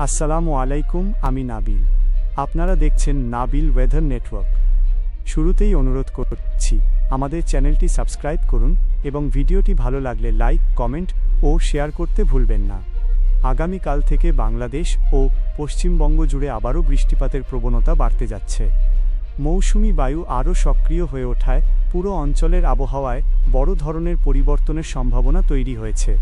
আসসালামু আলাইকুম, আমি নাবিল। আপনারা দেখছেন নাবিল ওয়েদার নেটওয়ার্ক। শুরুতেই অনুরোধ করছি, আমাদের চ্যানেলটি সাবস্ক্রাইব করুন এবং ভিডিওটি ভালো লাগলে লাইক, কমেন্ট ও শেয়ার করতে ভুলবেন না। আগামীকাল থেকে বাংলাদেশ ও পশ্চিমবঙ্গ জুড়ে আবারও বৃষ্টিপাতের প্রবণতা বাড়তে যাচ্ছে। মৌসুমি বায়ু আরও সক্রিয় হয়ে ওঠায় পুরো অঞ্চলের আবহাওয়ায় বড় ধরনের পরিবর্তনের সম্ভাবনা তৈরি হয়েছে।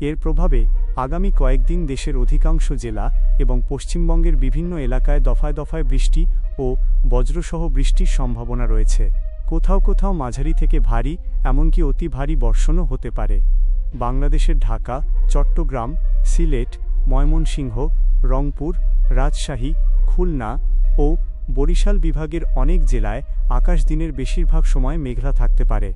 এর প্রভাবে আগামী কয়েকদিন দেশের অধিকাংশ জেলা এবং পশ্চিমবঙ্গের বিভিন্ন এলাকায় দফায় দফায় বৃষ্টি ও বজ্রসহ বৃষ্টির সম্ভাবনা রয়েছে। কোথাও কোথাও মাঝারি থেকে ভারী, এমনকি অতি ভারী বর্ষণও হতে পারে। বাংলাদেশের ঢাকা, চট্টগ্রাম, সিলেট, ময়মনসিংহ, রংপুর, রাজশাহী, খুলনা ও বরিশাল বিভাগের অনেক জেলায় আকাশ দিনের বেশিরভাগ সময় মেঘলা থাকতে পারে।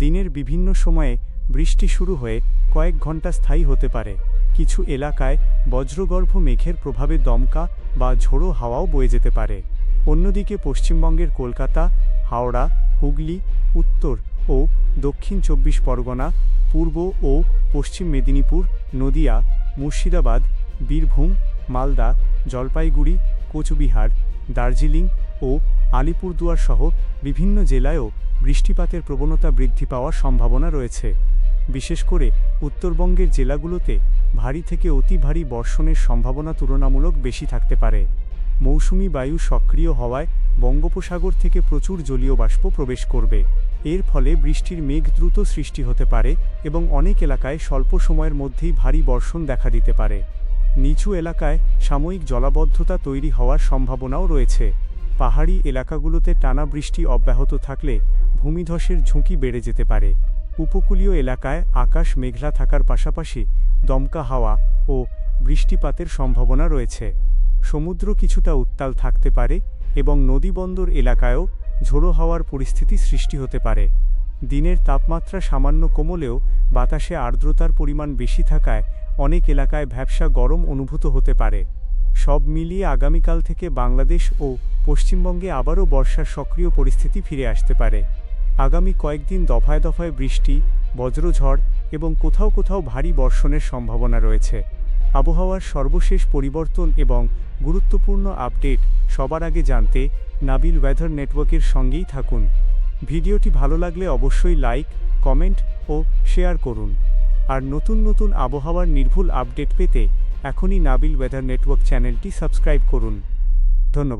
দিনের বিভিন্ন সময়ে বৃষ্টি শুরু হয়ে কয়েক ঘন্টা স্থায়ী হতে পারে। কিছু এলাকায় বজ্রগর্ভ মেঘের প্রভাবে দমকা বা ঝোড়ো হাওয়াও বয়ে যেতে পারে। অন্যদিকে পশ্চিমবঙ্গের কলকাতা, হাওড়া, হুগলি, উত্তর ও দক্ষিণ 24 পরগনা, পূর্ব ও পশ্চিম মেদিনীপুর, নদিয়া, মুর্শিদাবাদ, বীরভূম, মালদা, জলপাইগুড়ি, কোচবিহার, দার্জিলিং ও আলিপুরদুয়ার সহ বিভিন্ন জেলায়ও বৃষ্টিপাতের প্রবণতা বৃদ্ধি পাওয়ার সম্ভাবনা রয়েছে। বিশেষ করে উত্তরবঙ্গের জেলাগুলোতে ভারী থেকে অতি ভারী বর্ষণের সম্ভাবনা তুলনামূলক বেশি থাকতে পারে। মৌসুমি বায়ু সক্রিয় হওয়ায় বঙ্গোপসাগর থেকে প্রচুর জলীয় বাষ্প প্রবেশ করবে। এর ফলে বৃষ্টির মেঘ দ্রুত সৃষ্টি হতে পারে এবং অনেক এলাকায় স্বল্প সময়ের মধ্যেই ভারী বর্ষণ দেখা দিতে পারে। নিচু এলাকায় সাময়িক জলাবদ্ধতা তৈরি হওয়ার সম্ভাবনাও রয়েছে। পাহাড়ি এলাকাগুলোতে টানা বৃষ্টি অব্যাহত থাকলে ভূমিধসের ঝুঁকি বেড়ে যেতে পারে। উপকূলীয় এলাকায় আকাশ মেঘলা থাকার পাশাপাশি দমকা হাওয়া ও বৃষ্টিপাতের সম্ভাবনা রয়েছে। সমুদ্র কিছুটা উত্তাল থাকতে পারে এবং নদীবন্দর এলাকায়ও ঝোড়ো হাওয়ার পরিস্থিতি সৃষ্টি হতে পারে। দিনের তাপমাত্রা সামান্য কমলেও বাতাসে আর্দ্রতার পরিমাণ বেশি থাকায় অনেক এলাকায় ভ্যাপসা গরম অনুভূত হতে পারে। সব মিলিয়ে আগামীকাল থেকে বাংলাদেশ ও পশ্চিমবঙ্গে আবারও বর্ষার সক্রিয় পরিস্থিতি ফিরে আসতে পারে। আগামী কয়েকদিন দফায় দফায় বৃষ্টি, বজ্রঝড় এবং কোথাও কোথাও ভারী বর্ষণের সম্ভাবনা রয়েছে। আবহাওয়ার সর্বশেষ পরিবর্তন এবং গুরুত্বপূর্ণ আপডেট সবার আগে জানতে নাবিল ওয়েদার নেটওয়ার্কের সঙ্গেই থাকুন। ভিডিওটি ভালো লাগলে অবশ্যই লাইক, কমেন্ট ও শেয়ার করুন। আর নতুন নতুন আবহাওয়ার নির্ভুল আপডেট পেতে এখনই নাবিল ওয়েদার নেটওয়ার্ক চ্যানেলটি সাবস্ক্রাইব করুন। ধন্যবাদ।